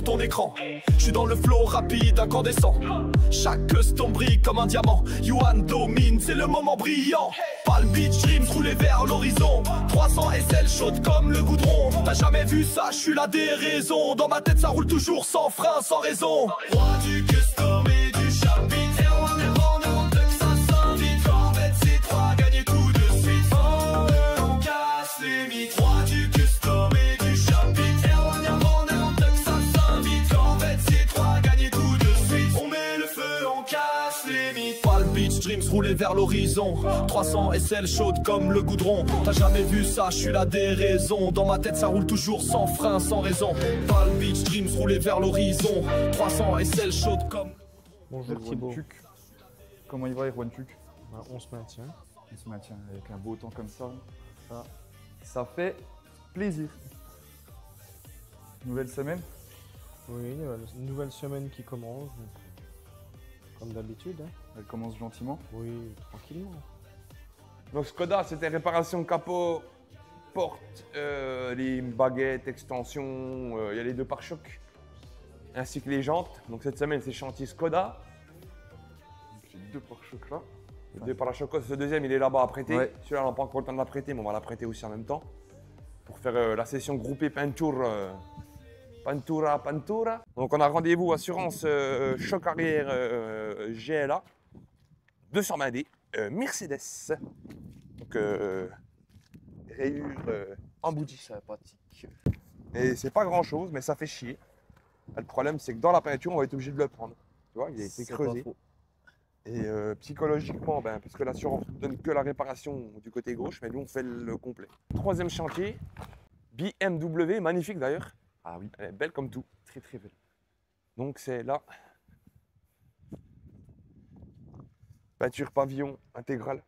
ton écran. Je suis dans le flow rapide, incandescent. Chaque custom brille comme un diamant. Yuan domine, c'est le moment brillant. Palm Beach Dreams roulé vers l'horizon. 300 SL chaude comme le goudron. T'as jamais vu ça, je suis la déraison. Dans ma tête ça roule toujours sans frein, sans raison. Roi du custom et du chapitre. Dreams roulé vers l'horizon. 300 SL chaude comme le goudron. T'as jamais vu ça, je suis la déraison. Dans ma tête ça roule toujours sans frein, sans raison. Palm Beach Dreams roulé vers l'horizon. 300 SL chaude comme... Bonjour Thibaut. Comment il va Erwan Tuc? On se maintient. On se maintient avec un beau temps comme ça. Ça fait plaisir. Nouvelle semaine? Oui, une nouvelle semaine qui commence. Comme d'habitude. Hein. Elle commence gentiment? Oui, tranquillement. Donc Skoda, c'était réparation capot, porte, les baguettes, extensions, il y a les deux pare-chocs, ainsi que les jantes. Donc cette semaine, c'est chantier Skoda. J'ai deux pare-chocs là. Les deux pare-chocs, ce deuxième, il est là-bas à prêter. Ouais. Celui-là, on n'a pas encore le temps de la prêter, mais on va la prêter aussi en même temps. Pour faire la session groupée peinture. Pantura. Donc on a rendez-vous assurance choc arrière GLA 220D Mercedes. Donc rayures embouties sympathiques. Et c'est pas grand chose mais ça fait chier. Le problème c'est que dans la peinture on va être obligé de le prendre. Tu vois, il a été creusé. Et psychologiquement, parce que l'assurance ne donne que la réparation du côté gauche, mais nous on fait le complet. Troisième chantier, BMW, magnifique d'ailleurs. Ah oui, elle est belle comme tout, très très belle. Donc c'est là. Peinture pavillon intégrale.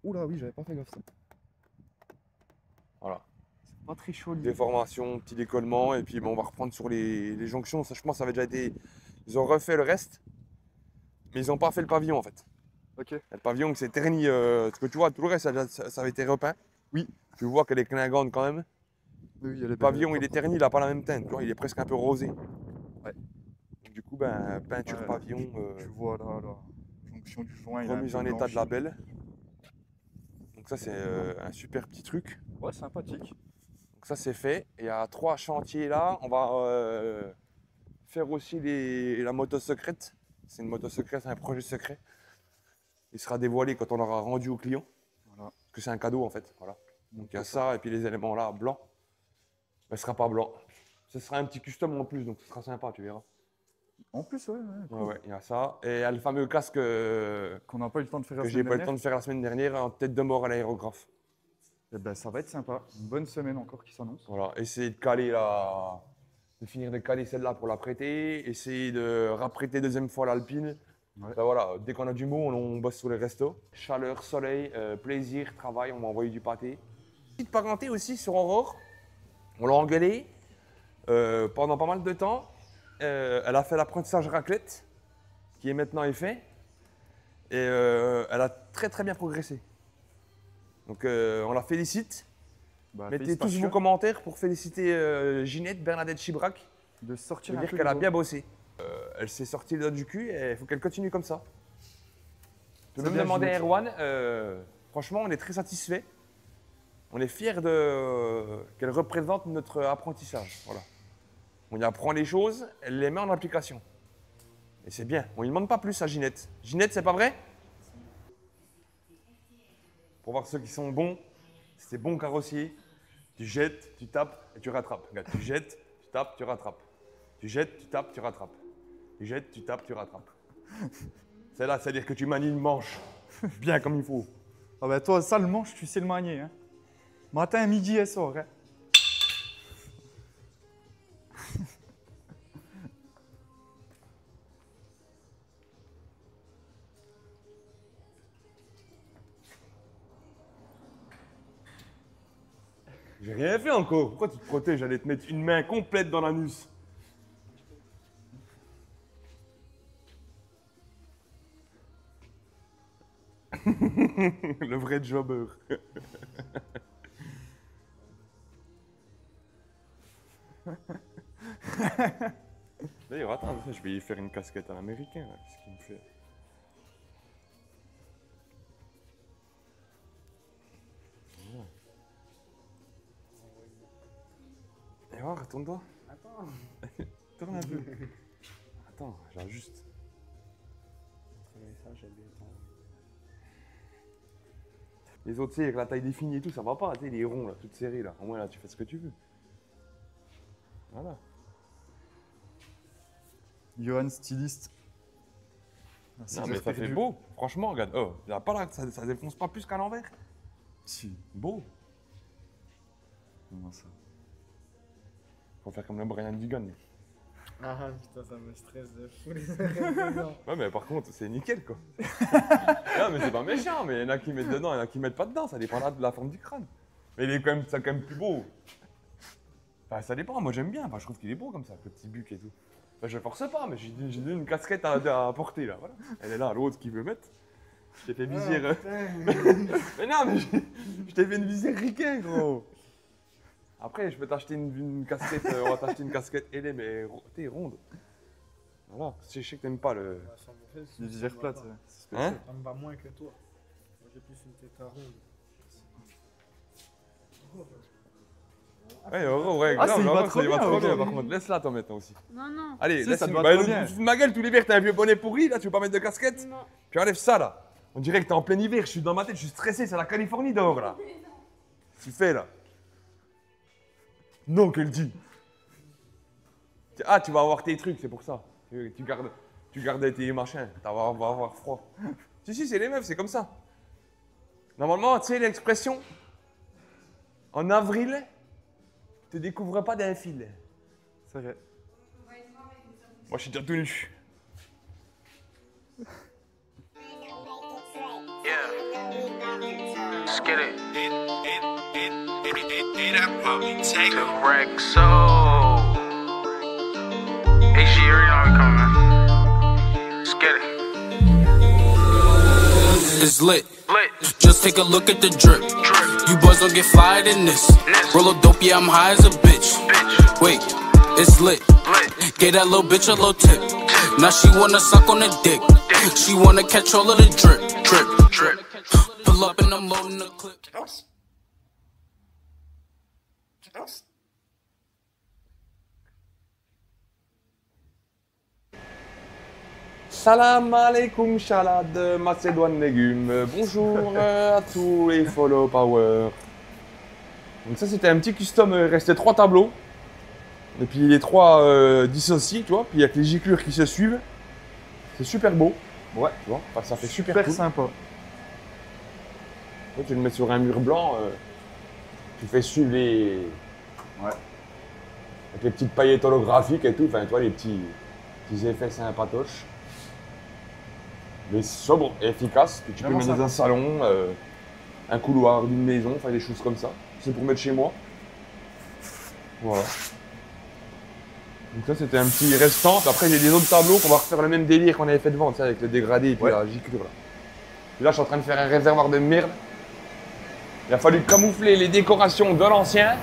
Oula oui, j'avais pas fait gaffe ça. Voilà. C'est pas très chaud. Déformation, petit décollement, et puis on va reprendre sur les jonctions. Ça, je pense, ça avait déjà été. Ils ont refait le reste, mais ils n'ont pas fait le pavillon en fait. Ok. Le pavillon s'est terni, ce que tu vois, tout le reste, ça avait été repeint. Oui. Tu vois qu'elle est clingante quand même. Oui, Le pavillon, il est terni, il n'a pas la même teinte, tu vois, il est presque un peu rosé. Ouais. Donc, du coup, peinture pavillon. Tu vois là, la jonction du joint. Remise en état de la belle. Donc ça, c'est un super petit truc. Ouais, sympathique. Donc ça, c'est fait. Il y a 3 chantiers là. On va faire aussi la moto secrète. C'est une moto secrète, c'est un projet secret. Il sera dévoilé quand on l'aura rendu au client. Voilà. Parce que c'est un cadeau en fait. Voilà. Donc il y a ça et puis les éléments là, blancs. Elle ne sera pas blanc. Ce sera un petit custom en plus, donc ce sera sympa, tu verras. En plus, ouais. Cool. Ouais, il y a ça. Et il y a le fameux casque qu'on n'a pas eu le temps de faire la que semaine j'ai pas eu le dernière. temps de faire la semaine dernière en tête de mort à l'aérographe. Eh ben, ça va être sympa. Une bonne semaine encore qui s'annonce. Voilà, essayer de caler de finir de caler celle-là pour la prêter, essayer de rapprêter deuxième fois l'Alpine. Ouais. Ben voilà, dès qu'on a du mot, on bosse sur les restos. Chaleur, soleil, plaisir, travail, on m'a envoyé du pâté. Petite parenté aussi sur Aurore. On l'a engueulée pendant pas mal de temps. Elle a fait l'apprentissage raclette, qui est maintenant fait. Et elle a très très bien progressé. Donc on la félicite. Mettez tous vos commentaires pour féliciter Ginette Bernadette Chibrac. De sortir dire qu'elle a bien bossé. Elle s'est sortie le doigt du cul et il faut qu'elle continue comme ça. Je peux même demander à Erwan. Franchement, on est très satisfait. On est fiers qu'elle représente notre apprentissage. Voilà. On y apprend les choses, elle les met en application. Et c'est bien. On ne lui demande pas plus à Ginette. Ginette, c'est pas vrai? Pour voir ceux qui sont bons, c'est bon carrossier. Tu jettes, tu tapes et tu rattrapes. Regarde, tu jettes, tu tapes, tu rattrapes. Tu jettes, tu tapes, tu rattrapes. Tu jettes, tu tapes, tu rattrapes. Celle-là, c'est-à-dire que tu manies le manche bien comme il faut. Ah bah toi, ça, le manche, tu sais le manier. Hein. Matin, midi et soir. Hein. J'ai rien fait encore. Pourquoi tu te protèges? J'allais te mettre une main complète dans l'anus. Le vrai jobber. D'ailleurs, attends, je vais y faire une casquette à l'américain, là. Qu'est-ce qu'il me fait? Et voir, retourne-toi. Attends. Tourne un peu. Attends, j'ajuste. Ça, j'ai bien entendu. Les autres, tu sais, avec la taille définie et tout, ça va pas. Tu sais, les ronds, là, toutes serrés, là. Au moins, là, tu fais ce que tu veux. Voilà. Johan, styliste. Merci Non, de mais l'aspect ça fait du- beau. Franchement, regarde. Oh, pas là, ça défonce pas plus qu'à l'envers. Si. Beau. Comment ça? Faut faire comme le Brian Dugan. Ah putain, ça me stresse de fou les Ouais, mais par contre, c'est nickel, quoi. Non, mais c'est pas méchant, mais il y en a qui mettent dedans, il y en a qui mettent pas dedans, ça dépendra de la forme du crâne. Mais il est quand même, c'est quand même plus beau. Enfin, ça dépend, moi j'aime bien, enfin, je trouve qu'il est beau comme ça, avec le petit buc et tout. Enfin, je force pas, mais j'ai donné une casquette à porter, là, voilà. Elle est là, l'autre qui veut mettre. Je t'ai fait visière. Mais non, mais je t'ai fait une visière ricain, gros. Après, je peux t'acheter une casquette, on va t'acheter une casquette ailée, mais t'es ronde. Voilà, je sais que t'aimes pas le... Les visières plates, ouais. C'est Hein? spécial. Ça me va moins que toi. Moi j'ai plus une tête à ronde. Ouais, ouais, Ah, grave, ça y va vraiment, trop ça y va bien, trop bien, aujourd'hui. par contre. Laisse-la, toi, maintenant aussi. Non, non. Allez, Si, laisse ça te bah, va trop bien. ma gueule, tout l'hiver, t'as un vieux bonnet pourri, là, tu veux pas mettre de casquette? Non. Puis enlève ça, là. On dirait que t'es en plein hiver, je suis dans ma tête, je suis stressé, c'est la Californie dehors, là. Qu'est-ce que tu fais, là? Non, qu'elle dit. Ah, tu vas avoir tes trucs, c'est pour ça. Tu gardes tes machins, va avoir froid. Si, c'est les meufs, c'est comme ça. Normalement, tu sais l'expression, en avril, te découvre pas d'un fil. C'est vrai. Moi, je suis déjà tout nu. Let's get it. The Rexo. Hey, she already know we coming. Let's get it. It's lit. Lit. Just take a look at the drip. You boys don't get fired in this. Roll a dope, yeah, I'm high as a bitch. Wait, it's lit. Lit. Gave that little bitch a little tip. Now she wanna suck on the dick. She wanna catch all of the drip, drip, drip. Pull up and I'm loading the clip. Salam alaikum, Shalad, Macédoine légumes. Bonjour à tous les follow power. Donc ça c'était un petit custom, il restait 3 tableaux. Et puis les 3 dissociés, tu vois, puis avec les giclures qui se suivent. C'est super beau. Ouais. Tu vois, enfin, ça fait super, Super cool. sympa. Toi, tu le mets sur un mur blanc, tu fais suivre les... Ouais. Avec les petites paillettes holographiques et tout, enfin, toi, les petits effets sympatoches. Mais sobre et efficace, que tu peux Vraiment mettre dans un salon, un couloir d'une maison, enfin des choses comme ça. C'est pour mettre chez moi. Voilà. Donc ça, c'était un petit restant. Puis après, j'ai des autres tableaux qu'on va refaire le même délire qu'on avait fait devant, tu sais, avec le dégradé et puis Ouais. la giclure, là. Et là, je suis en train de faire un réservoir de merde. Il a fallu camoufler les décorations de l'ancien,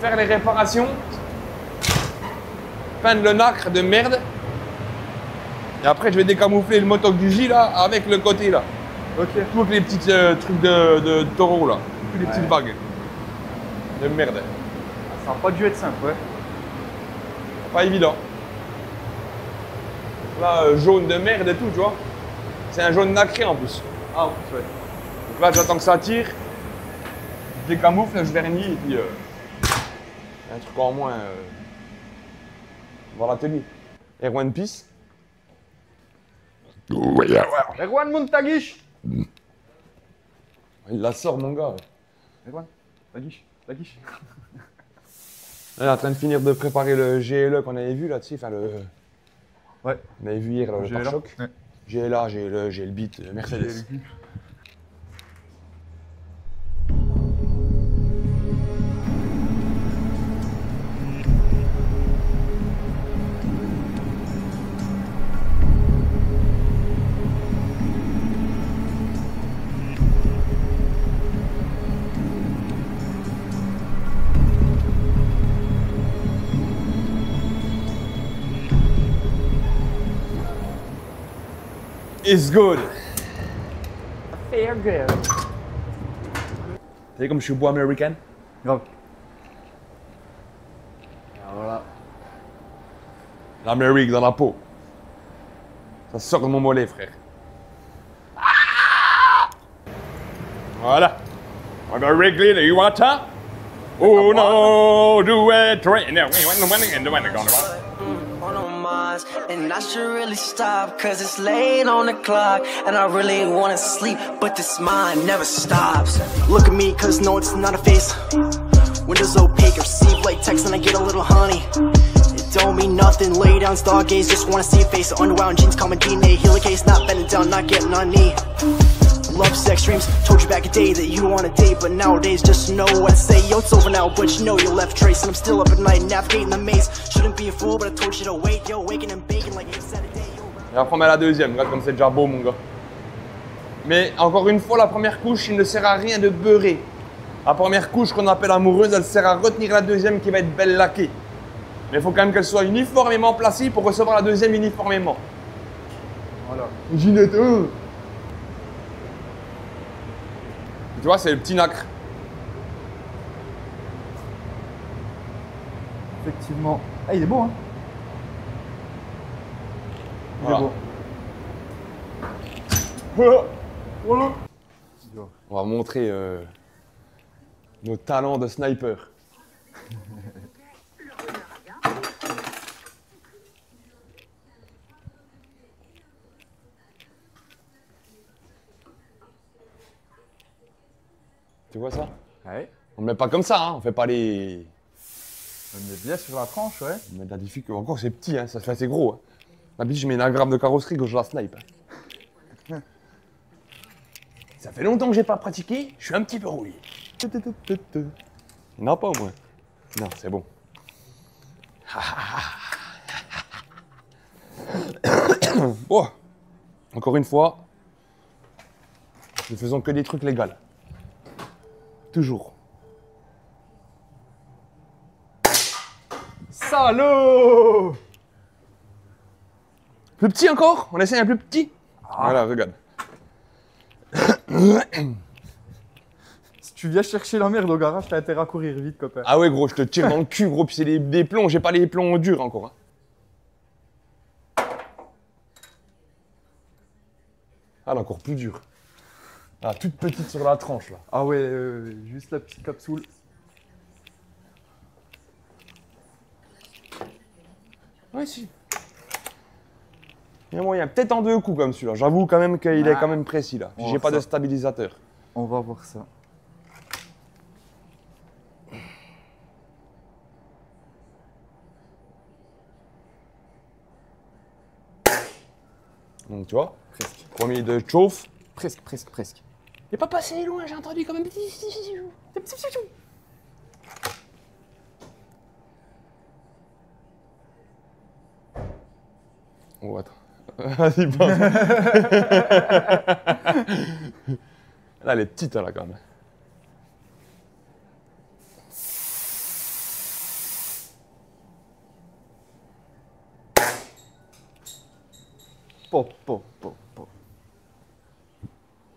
faire les réparations, peindre le nacre de merde. Et après, je vais décamoufler le motoc du J là avec le côté là. Ok. Tous les petits trucs de taureau là. Tous les petites bagues de merde. Ça n'a pas dû être simple, ouais. Pas évident. Là, jaune de merde et tout, tu vois. C'est un jaune nacré en plus. Ah, en plus, ouais. Donc là, j'attends que ça tire. Je décamoufle, je vernis et puis un truc en moins dans la tenue. Et One Piece. Erwan Montaguish. Il la sort, mon gars. Erwan, la guiche, la guiche. Là, il est en train de finir de préparer le GLE qu'on avait vu là, tu sais, enfin le. Ouais. On avait vu hier là, le GLA. pare-choc. Ouais. GLA, j'ai le beat Mercedes. is good. Feel good. Vous savez comme je suis beau américain? Grave. Alors voilà. L'Amérique dans la peau. Ça sort de mon mollet, frère. Ah! Voilà. On va régler le water. Oh no, do it right now. On Mars, and I should really stop, cause it's late on the clock, and I really wanna sleep, but this mind never stops. Look at me, cause no, it's not a face. Windows opaque, receive late text, and I get a little honey. It don't mean nothing, lay down, stargaze, just wanna see a face. Underwound jeans, common DNA, heal a case, not bending down, not getting on knee. Love sex dreams, told you back a day that you want a date, but nowadays just know what to say. Yo, it's over now, but you know you left trace, and I'm still up at night navigating the maze. Shouldn't be a fool, but I told you to wait. Yo, waking and baking like 8 Saturday. Et après on met la deuxième, regarde comme c'est déjà beau mon gars. Mais encore une fois, la première couche, il ne sert à rien de beurrer. La première couche qu'on appelle amoureuse, elle sert à retenir la deuxième qui va être belle laquée. Mais il faut quand même qu'elle soit uniformément placée pour recevoir la deuxième uniformément. Voilà. Ginette, Tu vois, c'est le petit nacre. Effectivement. Ah, il est beau, hein. Il Voilà. est beau. Voilà. On va montrer nos talents de sniper. Tu vois ça? Ouais. On ne met pas comme ça, hein. On fait pas les... On met bien sur la tranche, ouais. On met de la difficulté. Encore c'est petit, hein. Ça fait assez gros. Hein. D'habitude je mets une gramme de carrosserie que je la snipe. Hein. Ça fait longtemps que j'ai pas pratiqué, je suis un petit peu rouillé. Non, pas au moins. Non, c'est bon. Bon, encore une fois, nous faisons que des trucs légaux. Toujours. Salaud! Plus petit encore? On essaie un plus petit? Voilà, regarde. Si tu viens chercher la merde au garage, t'as intérêt à courir vite, copain. Ah ouais, gros, je te tire dans le cul, gros, puis c'est des plombs. J'ai pas les plombs durs encore. Hein. Ah, là, encore plus dur. Ah, toute petite sur la tranche, là. Ah ouais, juste la petite capsule. Ouais, si. Il y a moyen. Peut-être en deux coups comme celui-là. J'avoue quand même qu'il est quand même précis, là. J'ai pas de stabilisateur. On va voir ça. Donc, tu vois, premier de chauffe. Presque. Il est pas passé loin, j'ai entendu quand même. Oh, attends. Vas-y, pense. Là, elle est petite, là, quand même.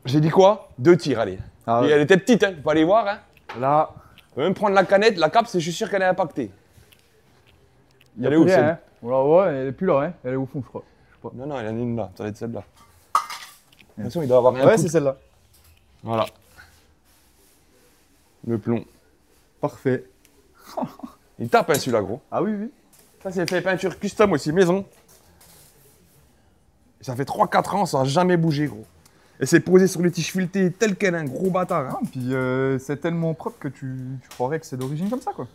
J'ai dit quoi? 2 tirs, allez. Ah ouais. Et elle était petite, hein. Faut pas aller voir, hein. Là, On peut même prendre la canette, la cape, je suis sûr qu'elle est impactée. il y a Elle est plus où, rien, celle? hein. Voilà, ouais, elle est plus là, hein. Elle est au fond, je crois. Non, non, il y en a une là. Ça va être celle-là. Attention, il doit avoir un Ouais, coup. c'est celle-là. Voilà. Le plomb. Parfait. Il tape, hein, celui-là, gros. Ah oui. Ça, c'est fait peinture custom aussi, maison. Ça fait 3-4 ans, ça n'a jamais bougé, gros. Et c'est posé sur les tiges filetées tel quel, un gros bâtard. Hein. Ah, puis c'est tellement propre que tu croirais que c'est d'origine comme ça, quoi.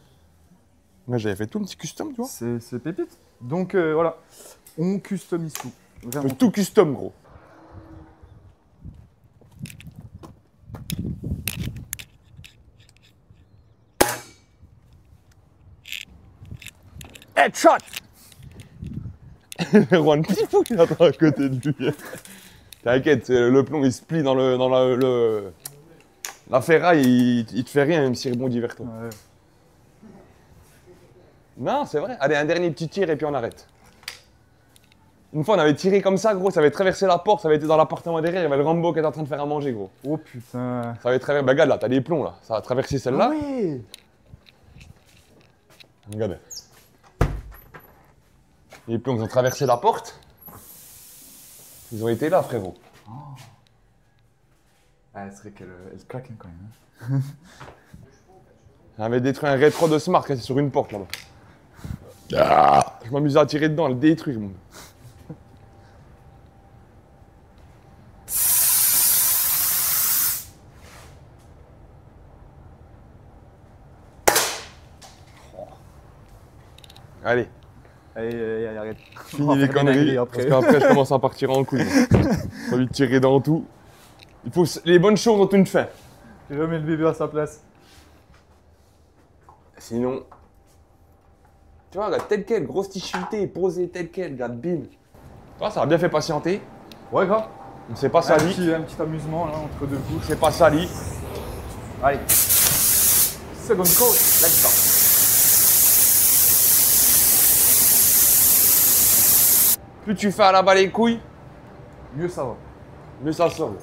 Moi, j'avais fait tout un petit custom, tu vois. C'est pépite. Donc voilà, on customise tout. Vraiment. Tout custom, gros. Headshot. Juan Pifou qui attend à côté de lui. T'inquiète, le plomb il se plie dans la ferraille, il te fait rien même s'il rebondit vers toi. Ouais. Non, c'est vrai. Allez, un dernier petit tir et puis on arrête. Une fois, on avait tiré comme ça, gros, ça avait traversé la porte, ça avait été dans l'appartement derrière, il y avait le Rambo qui était en train de faire à manger, gros. Oh putain. Ça avait traversé. Bah, regarde là, t'as des plombs là. Ça a traversé celle-là. Ah ouais. Regarde. Les plombs, ils ont traversé la porte. Ils ont été là, frérot. Oh. Ah, c'est vrai qu'elle claque quand même. Elle avait détruit un rétro de Smart qui était sur une porte là-bas. Ah, je m'amusais à tirer dedans, à le détruire. Mon. Allez, Allez, arrête. fini les conneries, parce qu'après je commence à partir en couille. J'ai envie de tirer dans tout. Il faut... Les bonnes choses ont une fin. Je remets le bébé à sa place. Sinon... Tu vois, regarde, tel quel, grosse t-shirtée, posée tel quel, regarde, bim. Tu vois, ça a bien fait patienter. Ouais, grave. On s'est pas sali. Un petit amusement là, entre deux coups. C'est pas sali. Allez. Second call, let's go. Plus tu fais à la balle les couilles, Mieux ça va. mieux ça sort.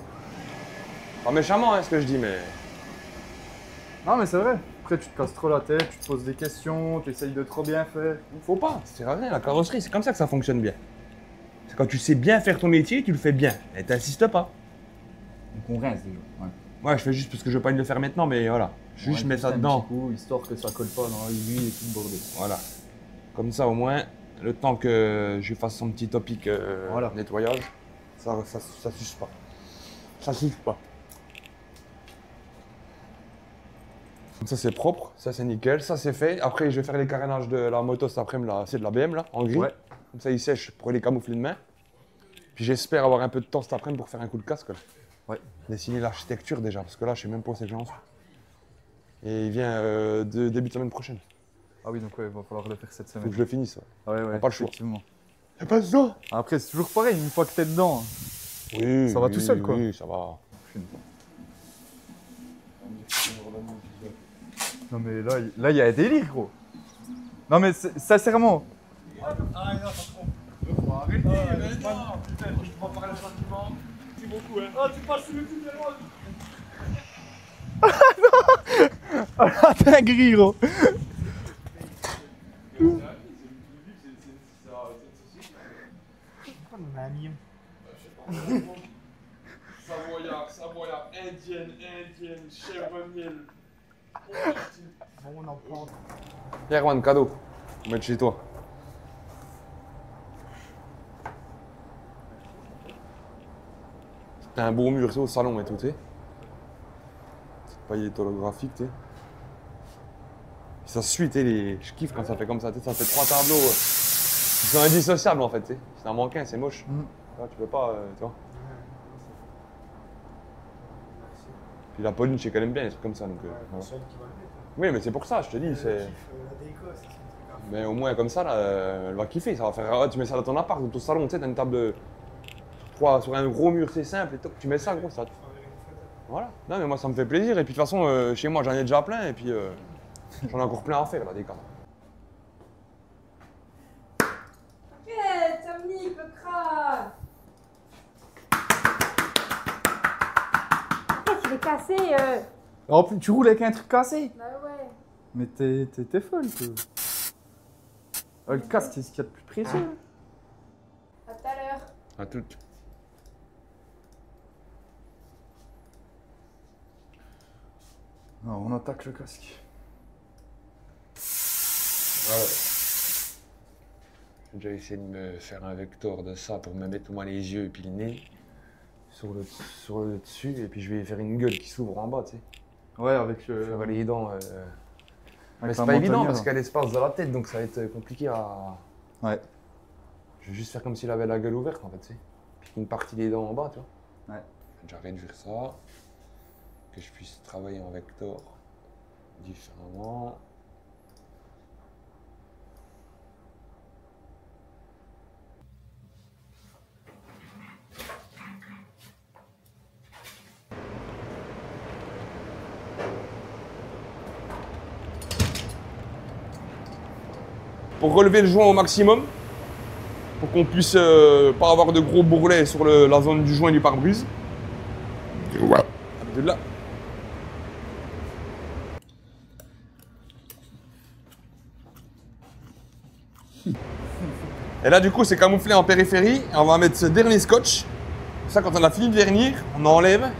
Pas méchamment, hein, ce que je dis, mais... Non, mais c'est vrai. Après, tu te casses trop la tête, tu te poses des questions, tu essayes de trop bien faire. Faut pas, c'est rien, la carrosserie, c'est comme ça que ça fonctionne bien. C'est quand tu sais bien faire ton métier, tu le fais bien. Et t'insistes pas. Donc on rince déjà. Ouais. Ouais, je fais juste parce que je veux pas le faire maintenant, mais voilà. Je mets ça dedans. Un petit coup, histoire que ça colle pas dans l'huile et tout le bordel. Voilà. Comme ça, au moins, le temps que je fasse son petit topic Voilà. nettoyage, ça suce pas. Ça suce pas. Comme ça, c'est propre, ça c'est nickel, ça c'est fait. Après, je vais faire les carénages de la moto cet après-midi, là, c'est de la BM là, en gris. Ouais. Comme ça, ils sèchent pour les camoufler demain. Puis j'espère avoir un peu de temps cet après-midi pour faire un coup de casque là. Ouais. Dessiner l'architecture déjà, parce que là, je sais même pas où c'est que j'en suis. Et il vient de début de semaine prochaine. Ah oui, donc ouais, il va falloir le faire cette Faut semaine. que je le finisse. Ouais. Ah ouais, ouais, pas le choix. effectivement. C'est pas ça. Après, c'est toujours pareil, une fois que t'es dedans. Oui. Ça va tout seul, quoi. Oui, ça va. Non mais là, il y a un délire, gros. Non mais sincèrement. Ah non, ça se trompe. Faut arrêter, mais non. Putain, je te prends par le sentiment. C'est beaucoup, hein. Oh, tu passes sur le cul de moi. Ah la dinguerie, gros. Savoyard, indienne, chèvre miel. Bon, on en prend. Erwan, cadeau. Mettre chez toi. T'as un beau mur, c'est au salon et tout, tu sais. Cette paillette holographique, tu sais. Ça suit, tu sais, je kiffe quand ça fait comme ça, tu sais, ça fait 3 tableaux. Ils sont indissociables en fait, tu sais. Si t'en manques un, c'est moche. Là, tu peux pas, tu vois. Puis la Pauline, je sais qu'elle aime bien les trucs comme ça, donc. Voilà. Oui, mais c'est pour ça, je te dis, c'est. Mais au moins comme ça, là, elle va kiffer, ça va faire. Ah, tu mets ça dans ton appart, dans ton salon, tu sais, t'as une table de 3 sur un gros mur, c'est simple, et tout. Tu mets ça, gros, ça. Voilà. Non, mais moi, ça me fait plaisir, et puis de toute façon, chez moi, j'en ai déjà plein, et puis j'en ai encore plein à faire, là, des cadres. Ça me nique le crâne. Qu'est-ce qu'il est cassé En plus, tu roules avec un truc cassé. Bah ouais. Mais t'es folle, toi. Ah, le casque, c'est ce qu'il y a de plus précieux. À tout à l'heure. À tout. Non, on attaque le casque. Ouais. J'ai déjà essayé de me faire un vecteur de ça pour me mettre au moins les yeux et puis le nez sur le dessus, et puis je vais faire une gueule qui s'ouvre en bas, tu sais. Ouais, avec Faire les dents. Mais avec c'est la pas évident mentonnière. parce qu'il y a l'espace dans la tête, donc ça va être compliqué à. Ouais. Je vais juste faire comme s'il avait la gueule ouverte en fait, tu sais. Puis une partie des dents en bas, tu vois. Ouais. Je vais réduire ça, que je puisse travailler en vecteur différemment. Pour relever le joint au maximum, pour pour qu'on puisse pas avoir de gros bourrelets sur la zone du joint du pare-brise. Ouais. Abdullah. Et là, du coup, c'est camouflé en périphérie. Et on va mettre ce dernier scotch. Ça, quand on a fini de vernir, on enlève.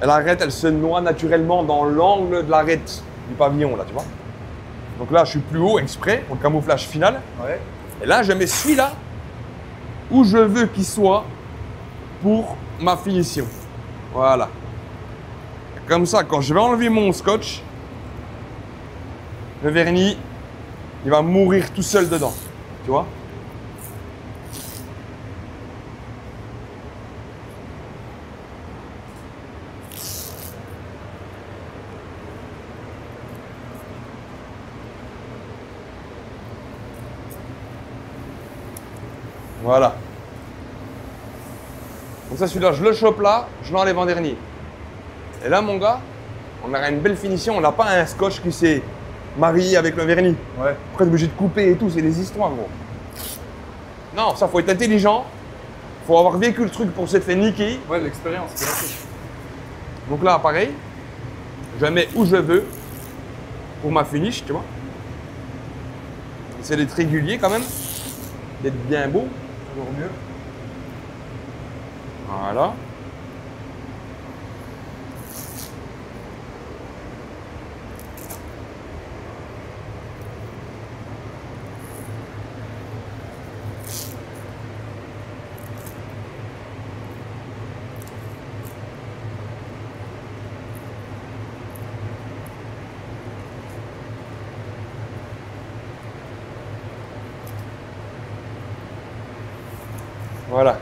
Et l'arête, elle se noie naturellement dans l'angle de l'arête du pavillon, là, tu vois. Donc là, je suis plus haut exprès pour le camouflage final. Ouais. Et là, je mets celui-là où je veux qu'il soit pour ma finition. Voilà. Et comme ça, quand je vais enlever mon scotch, le vernis, il va mourir tout seul dedans. Tu vois? Voilà. Donc ça, celui-là, je le chope là, je l'enlève en dernier. Et là, mon gars, on aura une belle finition. On n'a pas un scotch qui s'est marié avec le vernis. Ouais. Après, t'es obligé de couper et tout, c'est des histoires, gros. Non, ça, faut être intelligent. Faut avoir vécu le truc pour se faire niquer. Ouais, l'expérience, c'est la chose. Donc là, pareil, je mets où je veux pour ma finish, tu vois. C'est d'être régulier quand même, d'être bien beau. Toujours mieux. Voilà. Voilà.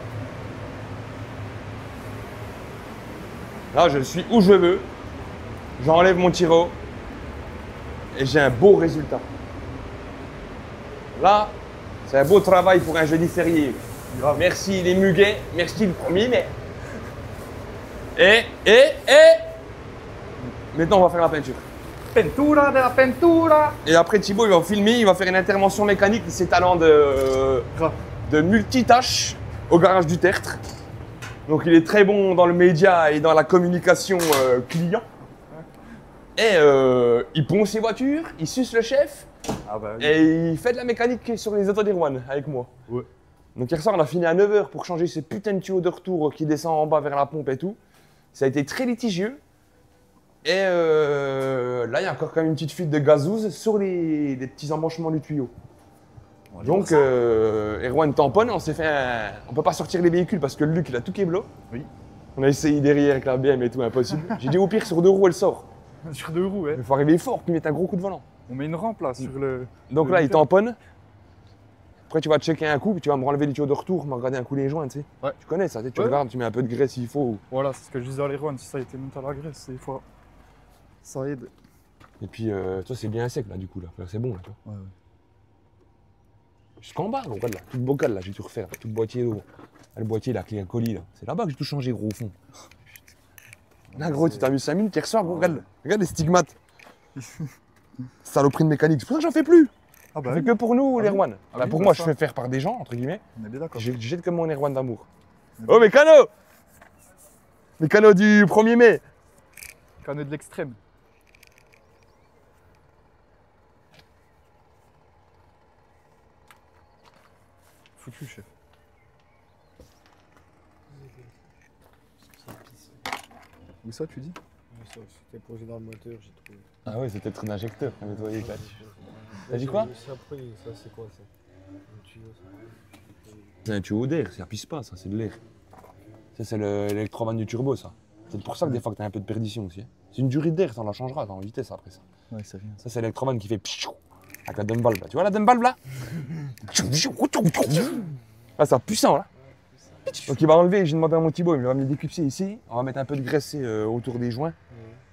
Là, je suis où je veux. J'enlève mon tiro. Et j'ai un beau résultat. Là, c'est un beau travail pour un jeudi férié. Grave. Merci les muguets. Merci le 1er mai. Et. Maintenant, on va faire la peinture. Pentura de la pentura. Et après, Thibaut, il va filmer. Il va faire une intervention mécanique de ses talents de multitâche au garage du Tertre. Donc il est très bon dans le média et dans la communication client. Et il ponce ses voitures, il suce le chef. Ah bah oui. Et il fait de la mécanique sur les autos d'Irwan avec moi. Ouais. Donc hier soir, on a fini à 9 h pour changer ce putain de tuyau de retour qui descend en bas vers la pompe et tout. Ça a été très litigieux. Et là, il y a encore quand même une petite fuite de gazouze sur les petits embranchements du tuyau. Donc, Erwan tamponne, on s'est fait on peut pas sortir les véhicules parce que le Luc, il a tout kéblo. Oui. On a essayé derrière avec la BM et tout, impossible. J'ai dit au pire, sur 2 roues, elle sort. Sur 2 roues, ouais. Il faut arriver fort, puis mettre un gros coup de volant. On met une rampe là sur le. Donc le là, il moteur. tamponne. Après, tu vas checker un coup, puis tu vas me renlever les tuyaux de retour, me regarder un coup les joints, tu sais. Ouais. Tu connais ça, tu sais, tu Ouais. regardes, tu mets un peu de graisse s'il faut. Voilà, c'est ce que je disais à l'Erwan, si ça a été monté à la graisse, des fois. Ça aide. Et puis, toi, c'est bien sec là, du coup, là. Là, c'est bon, là, tu vois. Ouais, ouais. Jusqu'en bas, regarde là, tout le bocal là, j'ai tout refaire, tout le boîtier d'eau. Le boîtier là, clé à colis là. C'est là-bas que j'ai tout changé, gros, au fond. Là, gros, tu t'as mis 5 minutes hier soir, gros, regarde les stigmates. Saloperie de mécanique, c'est pour ça que j'en fais plus. Ah Je bah fais oui. que pour nous, Ah les oui. Erwan. Ah Bah, oui, pour bah moi, ça. je fais faire par des gens, entre guillemets. On est bien d'accord. Je jette comme mon Erwan d'amour. Oh, mécano! Mécano du 1er mai. Canot de l'extrême. Foutu, chef. Où ça, tu dis? C'était posé dans le moteur, j'ai trouvé. Ah ouais, c'est peut-être un injecteur à nettoyer, là. T'as dit quoi? Ça, c'est quoi ça? Un tuyau, ça. C'est un tuyau d'air, ça pisse pas, ça, c'est de l'air. Ça, c'est l'électrovanne du turbo, ça. C'est pour ça que des fois que t'as un peu de perdition aussi. C'est une durée d'air, t'en la changeras, t'es en vitesse après ça. Ouais, c'est rien. Ça, c'est l'électrovanne qui fait pshou avec la dumb valve là. Tu vois la dumb valve là? Ah, c'est puissant là. Donc il va enlever, j'ai demandé à mon Thibaut, il va me décupser ici. On va mettre un peu de graisse autour des joints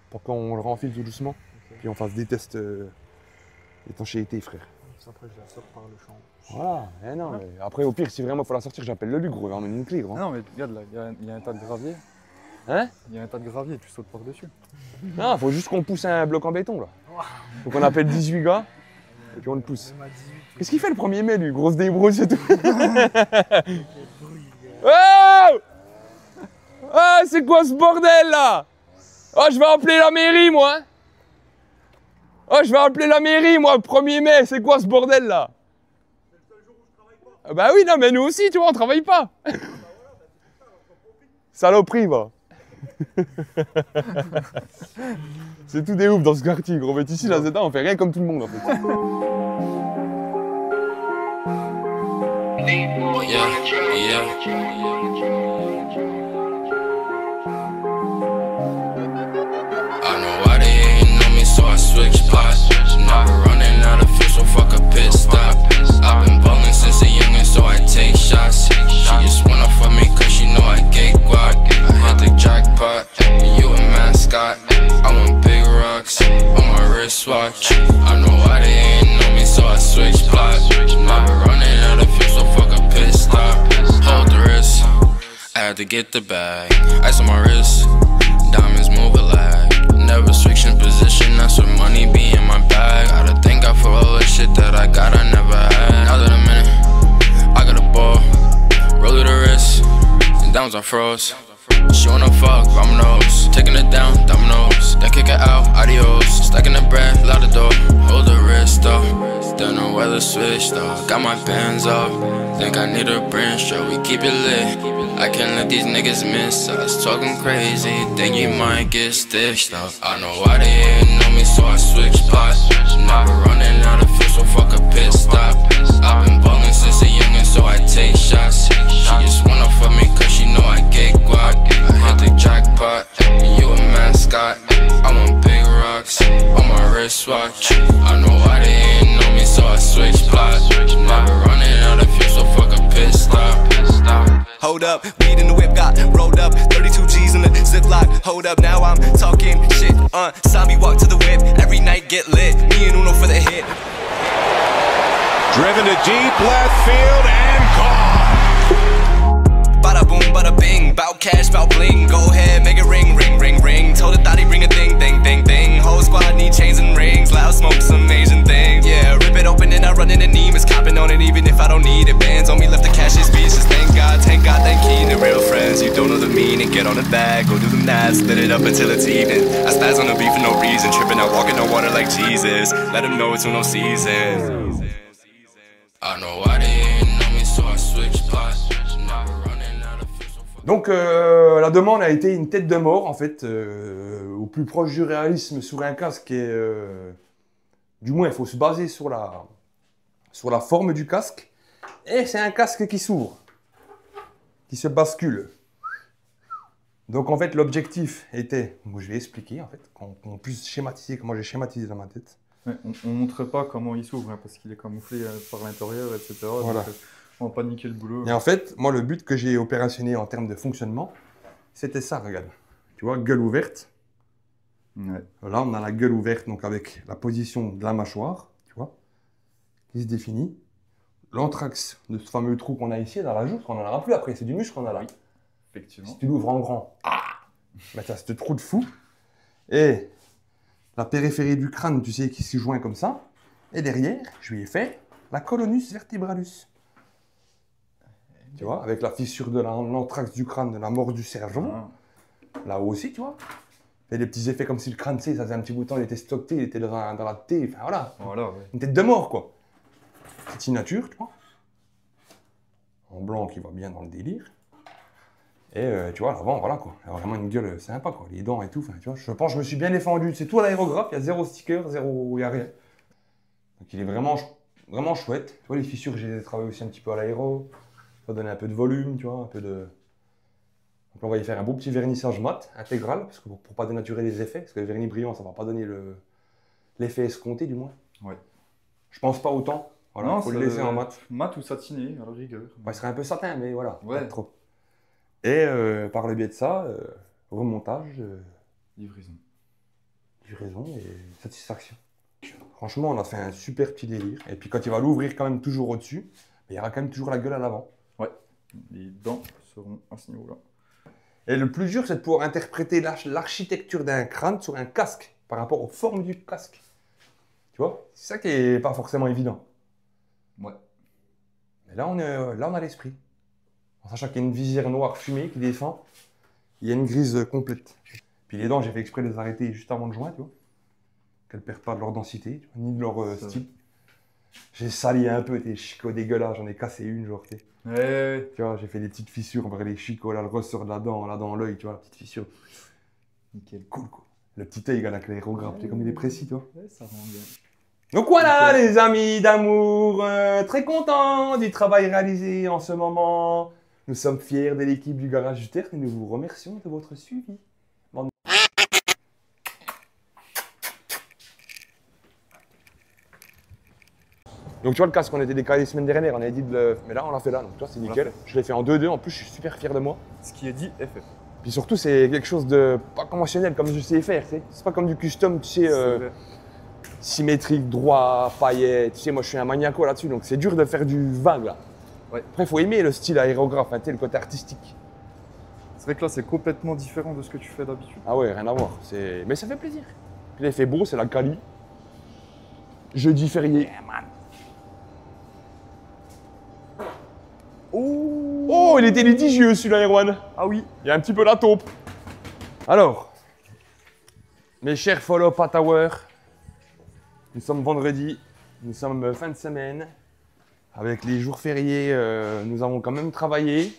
pour qu'on le renfile tout doucement. Puis on fasse des tests d'étanchéité, frère. Après, je la sors par le champ. Voilà, eh non, mais après au pire, si vraiment il faut la sortir, j'appelle le Luc, gros, il va emmener une clé, gros. Ah non, mais regarde là, il y a un tas de gravier. Hein? Il y a un tas de gravier, tu sautes par-dessus. Non, faut juste qu'on pousse un bloc en béton là. Faut qu'on appelle 18 gars. Et puis on le pousse. Même à 18. Qu'est-ce qu'il fait le 1er mai, lui? Grosse débrouille, c'est tout. Oh! Ah, c'est quoi ce bordel là? Oh, je vais appeler la mairie, moi. Oh, je vais appeler la mairie, moi, le 1er mai. C'est quoi ce bordel là? C'est le seul jour où je travaille pas. Bah oui, non, mais nous aussi, tu vois, on travaille pas. Saloperie, va. C'est tout des ouf dans ce quartier, gros. Mais ici, là, on fait rien comme tout le monde, en fait. I know why they hating on me, so I switch spots. Never running out of fuel, so fuck a pit stop. I've been ballin' since a youngin', so I take shots. She just wanna fuck me cause she know I get guac. I hit the jackpot, you a mascot. I want big rocks on my wristwatch. I know why they hating on me, so I switch spots. Never running out of fuel, so fuck a pit stop. Hold the wrist, I had to get the bag. Ice on my wrist, diamonds move a lag. Never switching position, that's where money be in my bag. Gotta thank God for all the shit that I got, I never had. Now that I'm in it, I got a ball. Roll to the wrist, and downs I froze. She wanna fuck, dominoes. Taking it down, dominoes. Then kick it out, adios. Stacking the bread, loud the door. Hold the wrist up. Don't know where the switch though. Got my pants up. Think I need a brain stroke. We keep it lit. I can't let these niggas miss us. Talking crazy, think you might get stitched up. I know why they hating on me, so I switch spots. Never running out of fuel, so fuck a pit stop. I've been ballin' since a youngin', so I take shots. She just wanna fuck me cause she know I get guac. I hit the jackpot, you a mascot. I want big rocks on my wristwatch. I know why they hating on me, so I switch spots. Never running out of fuel, so fuck a pit stop. Hold up, weed in the whip got rolled up, 32 G's in the ziplock. Hold up, now I'm talking shit. Saw me walk to the whip, every night get lit. Me and Uno for the hit. Driven to deep left field and gone. Bada boom, bada bing, bout cash, bout bling. Go ahead, make it ring, ring, ring, ring. Told the thotty bring a ding, ding, ding, ding. Whole squad need chains and rings, loud smoke, some Asian things. Yeah, rip it open and I run in the Nemus, copping on it even if I don't need it. Bands on me, left the cash is speechless. Thank God, thank Keen. The real friends, you don't know the meaning. Get on the bag, go do the math, split it up until it's even. I spaz on the beef for no reason, tripping out, walking on water like Jesus. Let them know it's no season. I know why they hating on me, so I switch spots. Never running out of fuel, so fuck. Donc la demande a été une tête de mort en fait, au plus proche du réalisme sur un casque et du moins il faut se baser sur la forme du casque et c'est un casque qui s'ouvre, qui se bascule. Donc en fait l'objectif était, je vais expliquer en fait, qu'on puisse schématiser comment j'ai schématisé dans ma tête. Ouais, on ne montre pas comment il s'ouvre hein, parce qu'il est camouflé par l'intérieur, etc. Voilà. Donc, on va paniquer le boulot. Et en fait, moi, le but que j'ai opérationné en termes de fonctionnement, c'était ça, regarde. Tu vois, gueule ouverte. Ouais. Là, on a la gueule ouverte, donc avec la position de la mâchoire, tu vois, qui se définit. L'anthrax de ce fameux trou qu'on a ici, dans la joue, qu'on n'en aura plus après, c'est du muscle qu'on a là. Oui, effectivement. Si tu l'ouvres en grand, bah, tu as ce trou de fou. Et la périphérie du crâne, tu sais, qui se joint comme ça. Et derrière, je lui ai fait la colonus vertebralus. Tu vois, avec la fissure de l'anthrax du crâne, de la mort du cerveau. Là-haut aussi, tu vois. Et des petits effets comme si le crâne, tu sais, ça faisait un petit bout de temps, il était stocké, il était dans la tête. Enfin voilà. Voilà, ouais. Une tête de mort, quoi. C'est signature, tu vois. En blanc qui va bien dans le délire. Et tu vois, l'avant, voilà quoi. Il y a vraiment une gueule sympa quoi. Les dents et tout. Tu vois, je pense que je me suis bien défendu. C'est tout à l'aérographe, il y a zéro sticker, zéro. Il n'y a rien. Donc il est vraiment chouette. Tu vois, les fissures, j'ai travaillé aussi un petit peu à l'aéro. Ça va donner un peu de volume, tu vois, un peu de. Donc on va y faire un beau petit vernissage mat, intégral, parce que pour pas dénaturer les effets, parce que le vernis brillant, ça va pas donner l'effet escompté du moins. Ouais. Je pense pas autant. Voilà, non, faut le laisser en mat. Mat ou satiné, à la rigueur. Ouais, il serait un peu satin, mais voilà, ouais. pas trop. Et par le biais de ça, remontage, livraison et satisfaction. Franchement, on a fait un super petit délire. Et puis quand il va l'ouvrir quand même toujours au-dessus, il y aura quand même toujours la gueule à l'avant. Ouais, les dents seront à ce niveau-là. Et le plus dur, c'est de pouvoir interpréter l'architecture d'un crâne sur un casque, par rapport aux formes du casque. Tu Tu vois? C'est ça qui est pas forcément évident. Ouais. Mais là, on a l'esprit. En sachant qu'il y a une visière noire fumée qui descend, il y a une grise complète. Puis les dents, j'ai fait exprès de les arrêter juste avant le joint, tu vois. Qu'elles ne perdent pas de leur densité, tu vois, ni de leur style. J'ai sali un peu tes chicots dégueulasses, j'en ai cassé une, genre, tu sais. Ouais. Tu vois, j'ai fait des petites fissures vers les chicots, là, le ressort de la dent, là, dans l'œil, tu vois, la petite fissure. Nickel. Cool, quoi. Le petit œil, là, avec l'aérographe, tu sais, comme il est précis, toi. Ouais, ça rend bien. Donc voilà, Nickel. les amis d'amour, très contents du travail réalisé en ce moment. Nous sommes fiers de l'équipe du Garage du Tertre et nous vous remercions de votre suivi. Bon. Donc tu vois le casque, on était décalé la semaine dernière, on avait dit de le... Mais là, on l'a fait là, donc tu vois, c'est nickel. Je l'ai fait en 2-2, en plus je suis super fier de moi. Ce qui est dit est fait. Puis surtout, c'est quelque chose de pas conventionnel comme je sais faire, tu sais. C'est pas comme du custom, tu sais, symétrique, droit, paillettes. Tu sais, moi je suis un maniaco là-dessus, donc c'est dur de faire du vague là. Ouais. Après, il faut aimer le style aérographe, hein, tu sais, le côté artistique. C'est vrai que là, c'est complètement différent de ce que tu fais d'habitude. Ah ouais, rien à voir. Mais ça fait plaisir. Puis là, il fait beau, c'est la Cali. Jeudi férié. Yeah, man. Oh, il était litigieux celui-là, Erwan. Ah oui. Il y a un petit peu la taupe. Alors, mes chers follow Tower, nous sommes vendredi, nous sommes fin de semaine. Avec les jours fériés, nous avons quand même travaillé.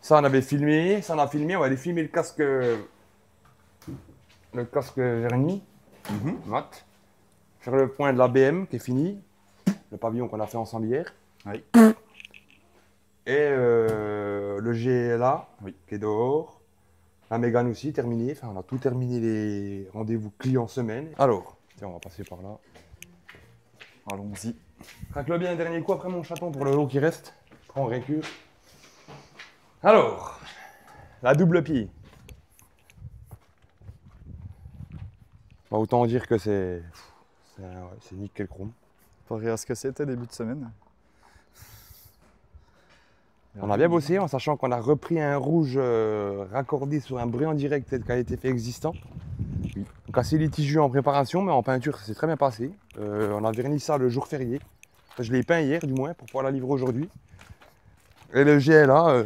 Ça, on avait filmé. Ça, on a filmé. On va aller filmer le casque vernis. Mat. Faire le point de la BM qui est fini. Le pavillon qu'on a fait ensemble hier. Oui. Et le GLA qui est dehors. La Mégane aussi, terminé. Enfin, on a tout terminé les rendez-vous clients semaine. Alors, tiens, on va passer par là. Allons-y. Craque-le bien un dernier coup après mon chaton pour le lot qui reste. Prends récure. Alors, la double pied. Bah, autant dire que c'est nickel chrome. Pareil à ce que c'était début de semaine. On a bien bossé en sachant qu'on a repris un rouge raccordé sur un brillant direct tel qu'a été fait existant. Oui. Donc assez litigieux en préparation, mais en peinture ça s'est très bien passé. On a verni ça le jour férié. Enfin, je l'ai peint hier du moins pour pouvoir la livrer aujourd'hui. Et le GLA,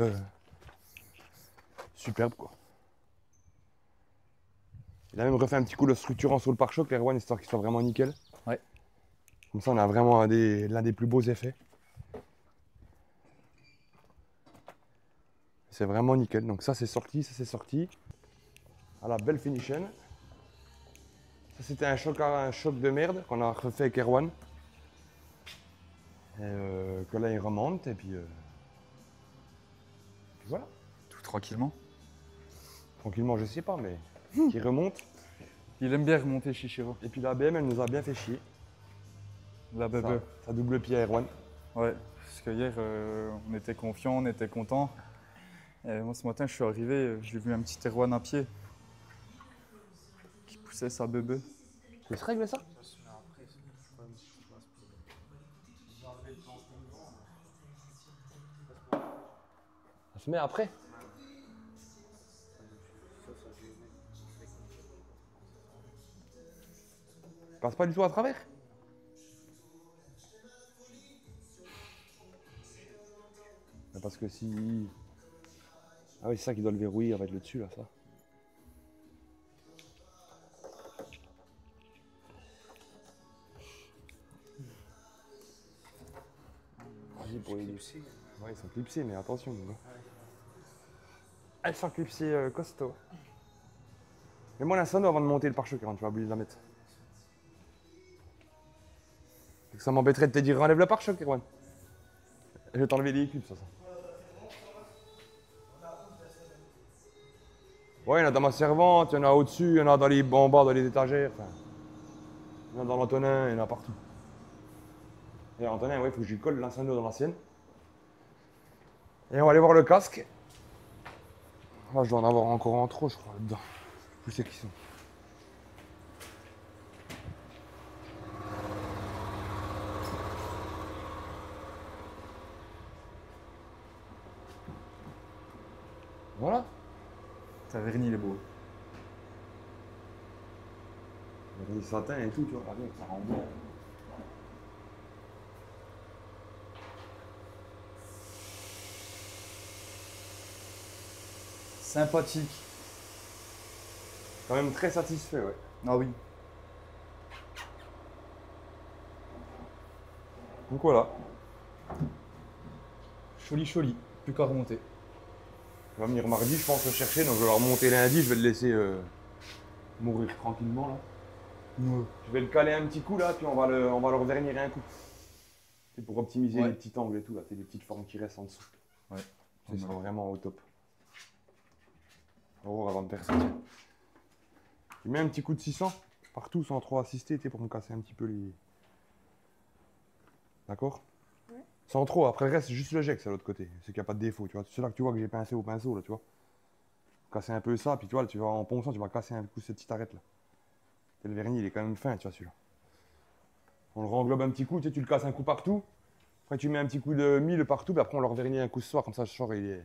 superbe quoi. Il a même refait un petit coup de structurant sur le pare-choc, l'Erwan, histoire qu'il soit vraiment nickel. Ouais. Comme ça on a vraiment l'un des plus beaux effets. C'est vraiment nickel. Donc ça c'est sorti, ça c'est sorti. À la belle finition. Ça c'était un choc de merde qu'on a refait avec Erwan. Et que là il remonte et puis voilà. Tout tranquillement. Tranquillement je sais pas mais qui remonte. Il aime bien remonter Chichiro. Et puis la BM elle nous a bien fait chier. La bebe. Ça double pied à Erwan. Ouais, parce que hier on était confiants, on était contents. Et moi ce matin je suis arrivé, j'ai vu un petit Erwan à pied qui poussait sa bebe. Ça se règle ça? Ça se met après? Passe pas du tout à travers? Parce que si... Ah oui, c'est ça qui doit le verrouiller avec le dessus là, ça. Pour les clipser. Ouais, ils sont clipsés, mais attention. Elles sont clipsées costaud. Mais moi, l'instant, avant de monter le pare-choc, tu vas oublier de la mettre. Ça m'embêterait de te dire enlève le pare-choc, Erwan. Je vais t'enlever les clips, ça. Ouais, il y en a dans ma servante, il y en a au-dessus, il y en a en bas dans les étagères. Enfin, il y en a dans l'Antonin, il y en a partout. Et l'Antonin, ouais, il faut que je lui colle l'incendie dans la sienne. Et on va aller voir le casque. Là, je dois en avoir encore en trop, je crois, là-dedans. Je sais plus c'est qui sont. Voilà. Ta vernis il est beau. Les satins et tout, tu vois, avec, ça rend bien. Sympathique. Quand même très satisfait, ouais. Ah oui. Donc voilà. Choli, plus qu'à remonter. Il va venir mardi, je pense, le chercher, donc je vais le remonter lundi, je vais le laisser mourir tranquillement là. Ouais. Je vais le caler un petit coup là, puis on va le revernir un coup. C'est pour optimiser les petits angles et tout, là, c'est des petites formes qui restent en dessous. Ouais. Ce sera vraiment au top. Oh, avant de faire ça, tiens. Je mets un petit coup de 600 partout sans trop assister, pour me casser un petit peu les. D'accord? Ouais. Sans trop, après le reste, c'est juste le jet, c'est à l'autre côté. C'est qu'il n'y a pas de défaut, tu vois. C'est là que tu vois que j'ai pincé au pinceau, là, tu vois. Casser un peu ça, puis tu vois, tu vas en ponçant, tu vas casser un coup cette petite arête là. Et le vernis, il est quand même fin, tu vois, celui-là. On le renglobe un petit coup, tu sais, tu le casses un coup partout. Après, tu mets un petit coup de 1000 partout, puis après, on le revernit un coup ce soir, comme ça, le sort, il est.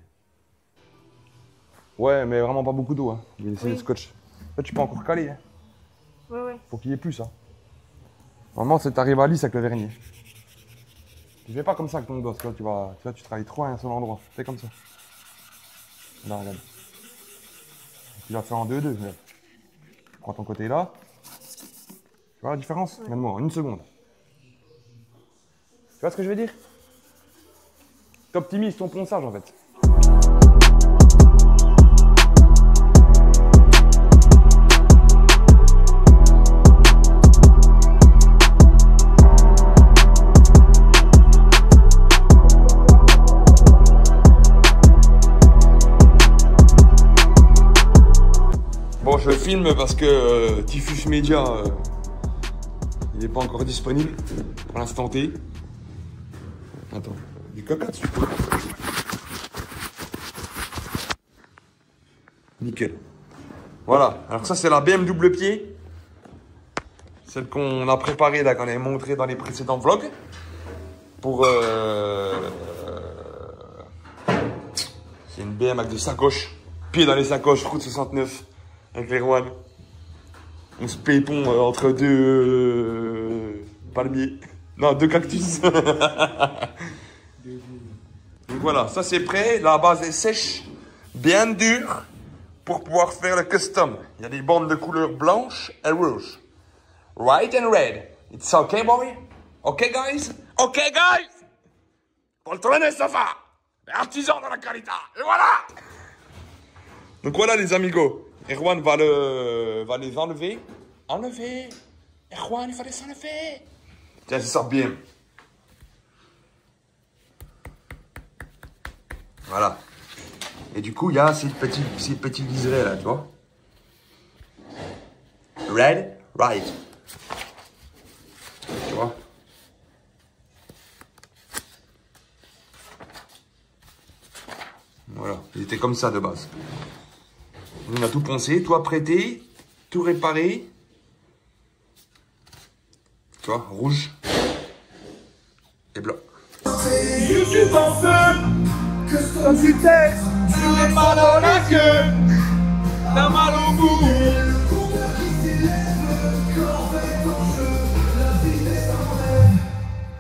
Ouais, mais vraiment pas beaucoup d'eau, hein. Il essaie le scotch. Là, tu peux encore caler, hein. Ouais. Faut qu'il y ait plus, hein. Normalement, c'est t'arrives à lisse avec le vernis. Tu fais pas comme ça avec ton doigt, tu vois, tu travailles trop à un seul endroit. Fais comme ça. Là, regarde. Tu l'as fait en 2-2. Prends ton côté là. Tu vois la différence? Regarde-moi, en une seconde. Tu vois ce que je veux dire? T'optimises ton ponçage en fait. Bon, je filme parce que Typhus Media, il n'est pas encore disponible pour l'instant T. Attends, du caca dessus. Nickel. Voilà, alors ça c'est la BM double pied. Celle qu'on a préparée là, qu'on avait montrée dans les précédents vlogs. Pour... c'est une BM avec des sacoches. Pieds dans les sacoches, route 69. Avec les Erwan. On se pépon entre deux palmiers. Non, deux cactus. Donc voilà, ça c'est prêt. La base est sèche, bien dure, pour pouvoir faire le custom. Il y a des bandes de couleur blanche et rouge. White and red. It's okay, boy? Okay, guys? Okay, guys? Poltrone sofa. Artisan dans la qualité. Et voilà. Donc voilà les amigos. Erwan va les enlever. Enlever. Erwan, il fallait s'enlever. Tiens, c'est ça bien. Voilà. Et du coup, il y a ces petits liserés là, tu vois. Red, right. Tu vois. Voilà, il était comme ça de base. On a tout poncé, tout apprêté, tout réparé. Tu vois, rouge et blanc. Je suis en feu, que comme du texte, tu n'es pas dans la queue, t'as mal au bout.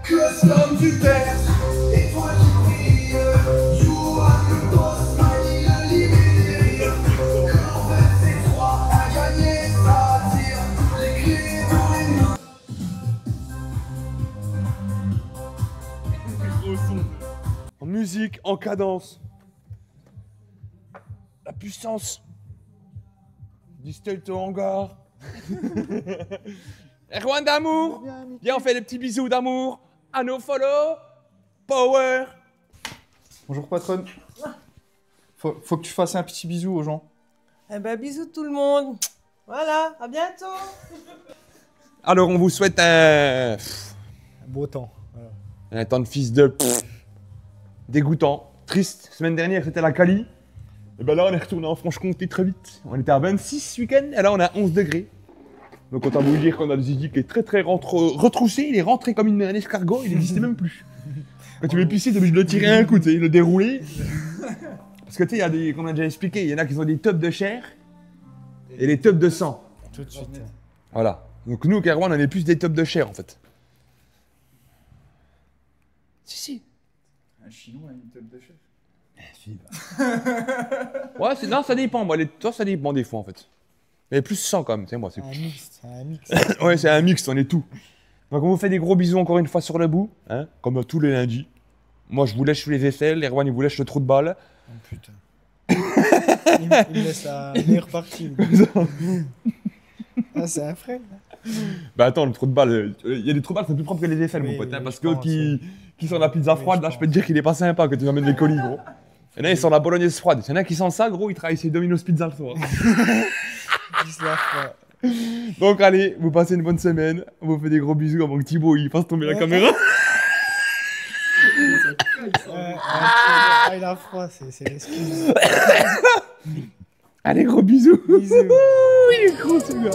Que comme du texte, et toi qui brilles, joue à une grosse manie à limiter. Qu'en fait c'est toi à gagner, ça attire les cris dans les nuits. En musique, en cadence. La puissance du stealth au hangar. Erwan d'amour. Viens, on fait des petits bisous d'amour. À nos follow. Power. Bonjour patronne. Faut que tu fasses un petit bisou aux gens. Eh ben bisous tout le monde. Voilà, à bientôt. Alors on vous souhaite un beau temps. Voilà. Un temps de fils de dégoûtant, triste. Semaine dernière c'était la Cali. Et ben là on est retourné en Franche-Comté très vite. On était à 26 ce week-end et là on est à 11 degrés. Donc on t'a voulu dire qu'on a le zizi qui est très retroussé. Il est rentré comme un escargot, il n'existait même plus. Quand tu veux pisser, t'es obligé de le tirer un coup, tu sais, le dérouler. Parce que tu sais, il y a des, comme on a déjà expliqué, il y en a qui ont des tubs de chair et des tubs de sang. Tout de suite. Voilà. Donc nous, au Kerouan, on est plus des tops de chair en fait. Si. Un chinois a une tête de chef. Ouais, non, ça dépend. Moi, ça dépend des fois en fait. Mais plus 100 quand même, tu sais, moi. C'est un mix, c'est un mix. Ouais, c'est un mix, on est tout. Donc on vous fait des gros bisous encore une fois sur le bout, hein, comme tous les lundis. Moi, je vous lèche sous les aisselles, Erwan, il vous lèche le trou de balle. Oh putain. il me laisse la meilleure partie. Ah, c'est un frère. Bah attends, le trou de balle, il y a des trous de balle qui sont plus propres que les aisselles, mon pote. Hein, parce que qui sent la pizza froide, là, je peux te dire qu'il est pas sympa que tu emmènes les colis, gros. Il y en a, ils sentent la bolognaise froide. Il y en a qui sentent ça, gros, ils travaillent chez Domino's Pizza le soir. Donc allez, vous passez une bonne semaine. On vous fait des gros bisous avant que Thibaut il fasse tomber la caméra. Il a froid, c'est l'excuse. Allez, gros bisous. Bisous. Il est gros ce gars.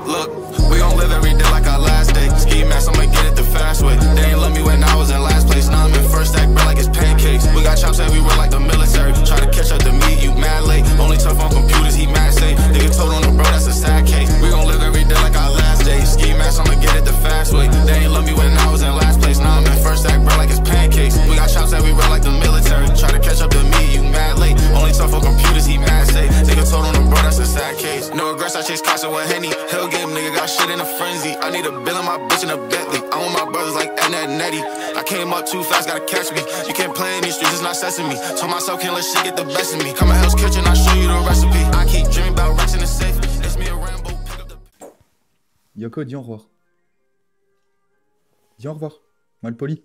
Look, we gon' live every day like our last day. Ski mask, I'ma get it the fast way. They ain't love me when I was in last place. Now I'm in first act, bro, like it's pancakes. We got chops everywhere like the military. Try to catch up to me, you mad late. Only tough on computers, he mad safe. Nigga told on the bro, that's a sad case. We gon' live every day like our last day. Ski mask, I'ma get it the fast way. They ain't love me when I was in last place. Now I'm in first act, bro, like it's pancakes. We got chops everywhere like the military. Try to catch up to me, you mad late. Only tough on computers, he mad safe. Nigga told on the bro, that's a sad case. No regrets, I chase Casa with Henny. Hell game, nigga got shit in a frenzy. I need a bill in my bitch in a Bentley. I want my brothers like Edna and Nettie. I came up too fast, gotta catch me. You can't play in these streets, it's not sesame. Told myself can't let shit get the best of me. Come to Hell's Kitchen, I'll show you the recipe. I keep dreaming about racks in the safe. It's me a Rambo, pick up the... Yoko, dis au revoir. Dis au revoir. Mal poli.